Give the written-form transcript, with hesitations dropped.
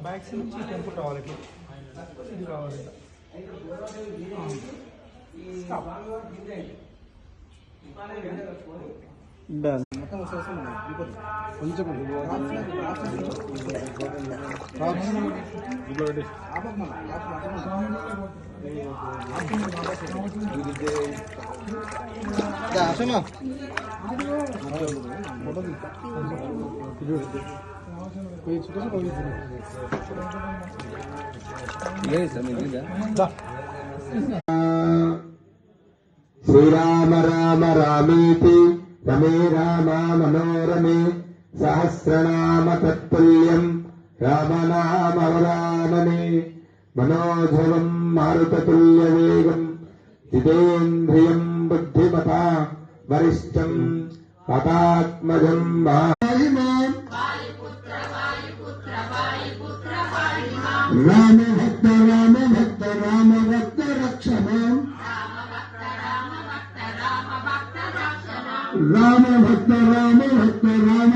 Back side నుంచి temple రావాలి, ఇట్లా ఇది రావాలి. కొంచెం శ్రీరామ రామ రామేతి రమే రామ మనోరమే సహస్రనామ తత్తుల్యం రామనామవరాననే మనోజవం మారుతతుల్య వేగం జితేంద్రియం బుద్ధిమతా వరిష్టం పతాత్మజం రామ భక్త రామ భక్త రక్షణ రామ భక్త రామ